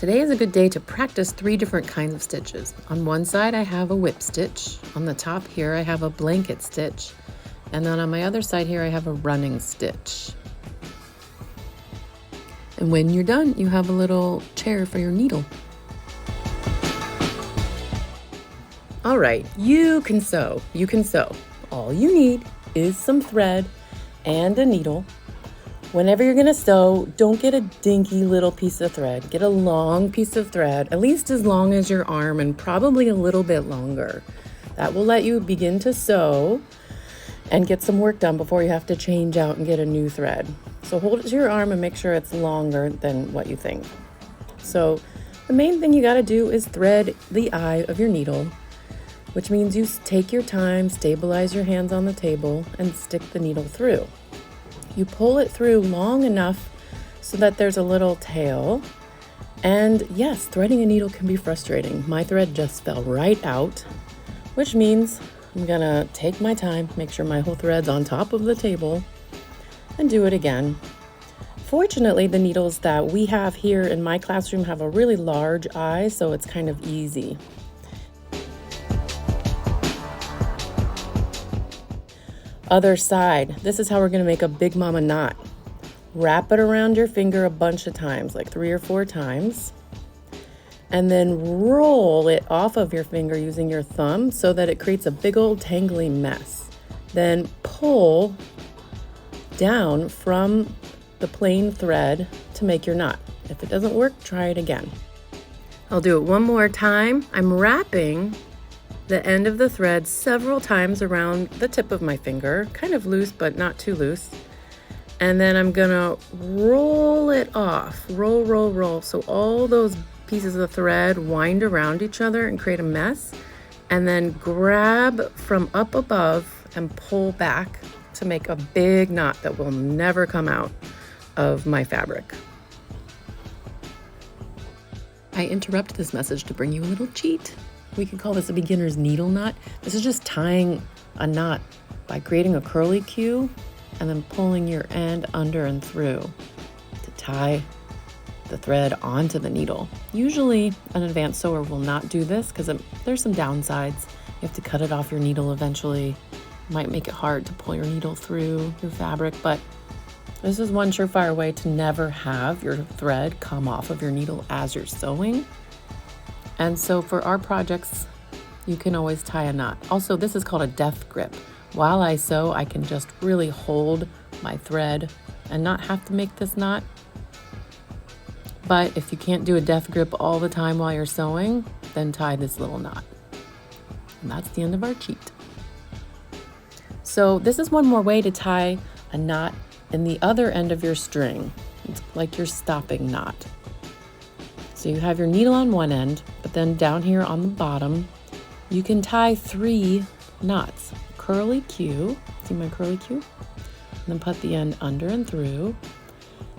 today is a good day to practice 3 different kinds of stitches. On one side I have a whip stitch, on the top here I have a blanket stitch, and then on my other side here I have a running stitch. And when you're done, you have a little chair for your needle. All right, you can sew. All you need is some thread and a needle. Whenever you're gonna sew, don't get a dinky little piece of thread. Get a long piece of thread, at least as long as your arm and probably a little bit longer. That will let you begin to sew and get some work done before you have to change out and get a new thread. So hold it to your arm and make sure it's longer than what you think. So the main thing you gotta do is thread the eye of your needle, which means you take your time, stabilize your hands on the table, and stick the needle through. You pull it through long enough so that there's a little tail. And yes, threading a needle can be frustrating. My thread just fell right out, which means I'm gonna take my time, make sure my whole thread's on top of the table, and do it again. Fortunately, the needles that we have here in my classroom have a really large eye, so it's kind of easy. Other side, this is how we're gonna make a big mama knot. Wrap it around your finger a bunch of times, like 3 or 4 times, and then roll it off of your finger using your thumb so that it creates a big old tangly mess. Then pull down from the plain thread to make your knot. If it doesn't work, try it again. I'll do it one more time. I'm wrapping the end of the thread several times around the tip of my finger, kind of loose but not too loose. And then I'm gonna roll it off, roll, so all those pieces of thread wind around each other and create a mess, and then grab from up above and pull back to make a big knot that will never come out of my fabric. I interrupt this message to bring you a little cheat. We could call this a beginner's needle knot. This is just tying a knot by creating a curly cue and then pulling your end under and through to tie the thread onto the needle. Usually an advanced sewer will not do this because there's some downsides. You have to cut it off your needle eventually. It might make it hard to pull your needle through your fabric, but this is one surefire way to never have your thread come off of your needle as you're sewing. And so for our projects, you can always tie a knot. Also, this is called a death grip. While I sew, I can just really hold my thread and not have to make this knot. But if you can't do a death grip all the time while you're sewing, then tie this little knot. And that's the end of our cheat. So this is one more way to tie a knot in the other end of your string. It's like your stopping knot. So you have your needle on one end, but then down here on the bottom, you can tie 3 knots. Curly cue, see my curly cue? And then put the end under and through.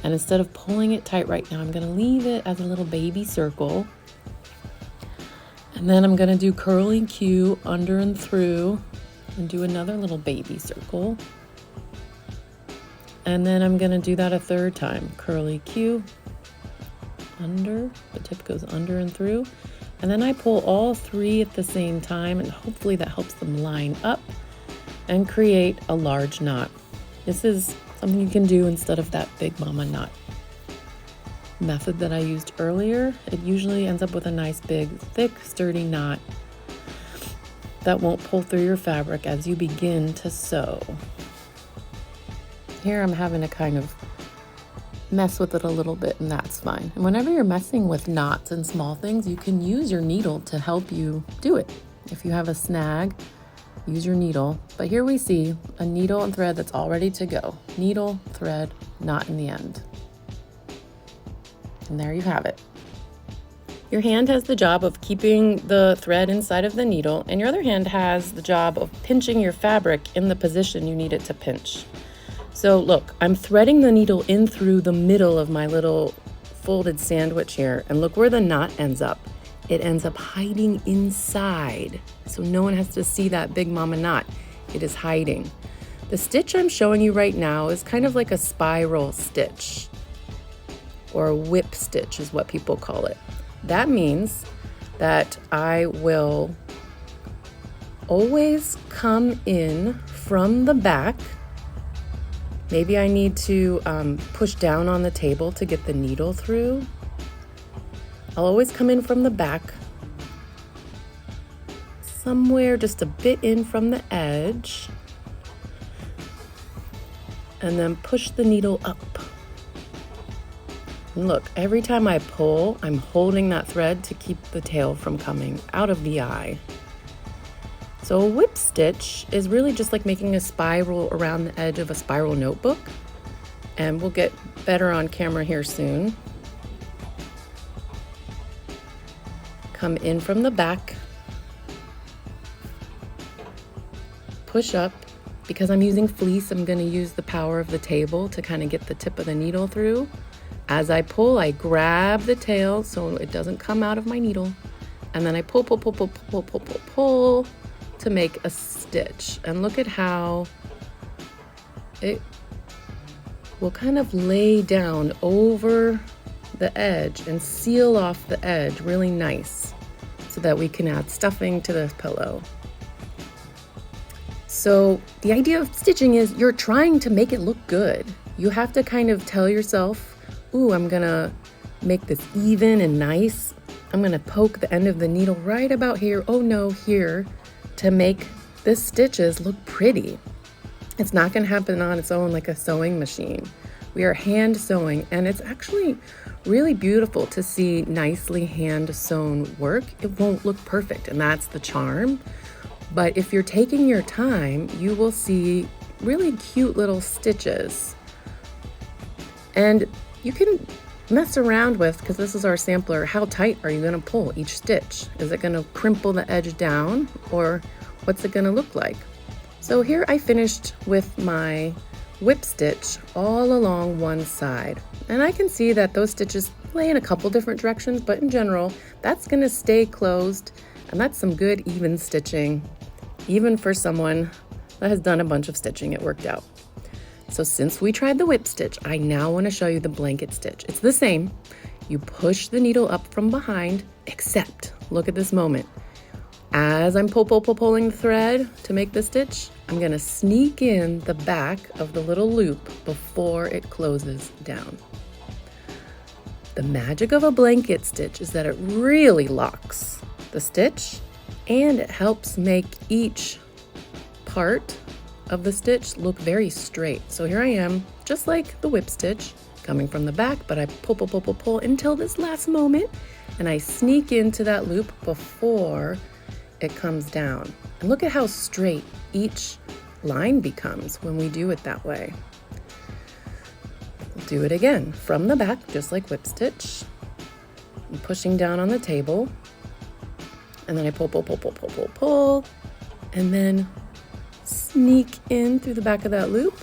And instead of pulling it tight right now, I'm gonna leave it as a little baby circle. And then I'm gonna do curly cue under and through and do another little baby circle. And then I'm gonna do that a 3rd time. Curly cue, under, the tip goes under and through, and then I pull all 3 at the same time, and hopefully that helps them line up and create a large knot. This is something you can do instead of that big mama knot method that I used earlier. It usually ends up with a nice big thick sturdy knot that won't pull through your fabric as you begin to sew. Here I'm having to kind of mess with it a little bit, and that's fine. And whenever you're messing with knots and small things, you can use your needle to help you do it. If you have a snag, use your needle. But here we see a needle and thread that's all ready to go. Needle, thread, knot in the end. And there you have it. Your hand has the job of keeping the thread inside of the needle, and your other hand has the job of pinching your fabric in the position you need it to pinch. So look, I'm threading the needle in through the middle of my little folded sandwich here, and look where the knot ends up. It ends up hiding inside, so no one has to see that big mama knot. It is hiding. The stitch I'm showing you right now is kind of like a spiral stitch. or a whip stitch is what people call it. That means that I will always come in from the back. Maybe I need to push down on the table to get the needle through. I'll always come in from the back, somewhere just a bit in from the edge, and then push the needle up. And look, every time I pull, I'm holding that thread to keep the tail from coming out of the eye. So a whip stitch is really just like making a spiral around the edge of a spiral notebook. And we'll get better on camera here soon. Come in from the back. Push up. Because I'm using fleece, I'm going to use the power of the table to kind of get the tip of the needle through. As I pull, I grab the tail so it doesn't come out of my needle. And then I pull to make a stitch. And look at how it will kind of lay down over the edge and seal off the edge really nice so that we can add stuffing to the pillow. So the idea of stitching is you're trying to make it look good. You have to kind of tell yourself, ooh, I'm gonna make this even and nice. I'm gonna poke the end of the needle right about here, oh no, here, to make the stitches look pretty. It's not gonna happen on its own like a sewing machine. We are hand sewing, and it's actually really beautiful to see nicely hand sewn work. It won't look perfect, and that's the charm. But if you're taking your time, you will see really cute little stitches. And you can mess around with, because this is our sampler, how tight are you going to pull each stitch? Is it going to crimple the edge down, or what's it going to look like? So here I finished with my whip stitch all along one side. And I can see that those stitches lay in a couple different directions, but in general, that's going to stay closed. And that's some good even stitching. Even for someone that has done a bunch of stitching, it worked out. So since we tried the whip stitch, I now want to show you the blanket stitch. It's the same. You push the needle up from behind, except, look at this moment. As I'm pulling the thread to make the stitch, I'm going to sneak in the back of the little loop before it closes down. The magic of a blanket stitch is that it really locks the stitch, and it helps make each part of the stitch look very straight. So here I am, just like the whip stitch, coming from the back, but I pull until this last moment, and I sneak into that loop before it comes down. And look at how straight each line becomes when we do it that way. We'll do it again, from the back, just like whip stitch. I'm pushing down on the table. And then I pull, and then sneak in through the back of that loop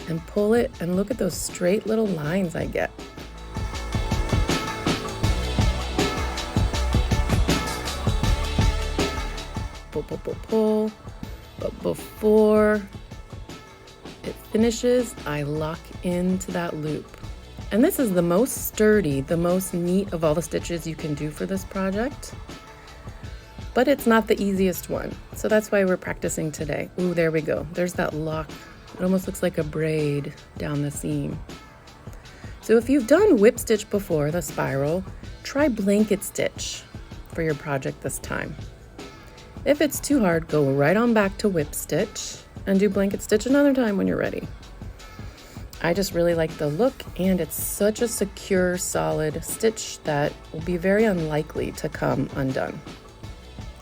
and pull it, and look at those straight little lines I get. Pull, but before it finishes, I lock into that loop. And this is the most sturdy, the most neat of all the stitches you can do for this project. But it's not the easiest one. So that's why we're practicing today. Ooh, there we go. There's that lock. It almost looks like a braid down the seam. So if you've done whip stitch before, the spiral, try blanket stitch for your project this time. If it's too hard, go right on back to whip stitch and do blanket stitch another time when you're ready. I just really like the look, and it's such a secure, solid stitch that will be very unlikely to come undone.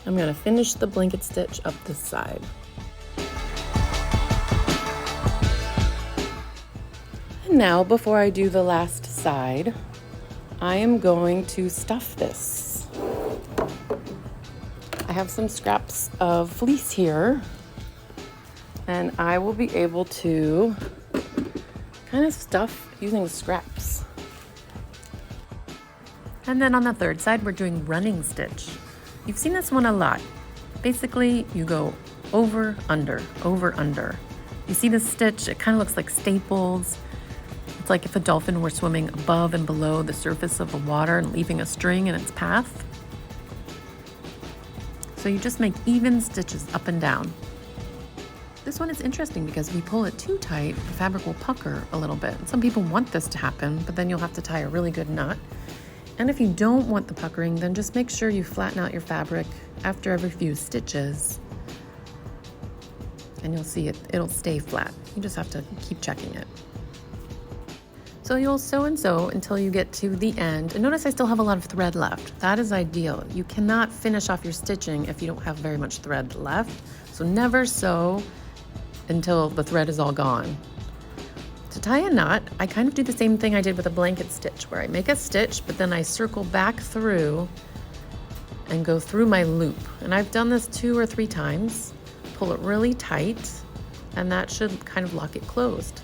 I'm going to finish the blanket stitch up this side. And now, before I do the last side, I am going to stuff this. I have some scraps of fleece here, and I will be able to kind of stuff using the scraps. And then on the third side, we're doing running stitch. You've seen this one a lot. Basically, you go over, under, over, under. You see the stitch, it kind of looks like staples. It's like if a dolphin were swimming above and below the surface of the water and leaving a string in its path. So you just make even stitches up and down. This one is interesting because if you pull it too tight, the fabric will pucker a little bit. Some people want this to happen, but then you'll have to tie a really good knot. And if you don't want the puckering, then just make sure you flatten out your fabric after every few stitches. And you'll see it'll stay flat. You just have to keep checking it. So you'll sew and sew until you get to the end. And notice I still have a lot of thread left. That is ideal. You cannot finish off your stitching if you don't have very much thread left. So never sew until the thread is all gone. To tie a knot, I kind of do the same thing I did with a blanket stitch, where I make a stitch, but then I circle back through and go through my loop. And I've done this 2 or 3 times. Pull it really tight, and that should kind of lock it closed.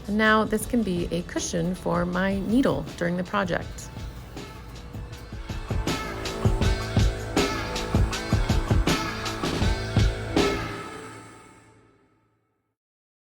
And now this can be a cushion for my needle during the project.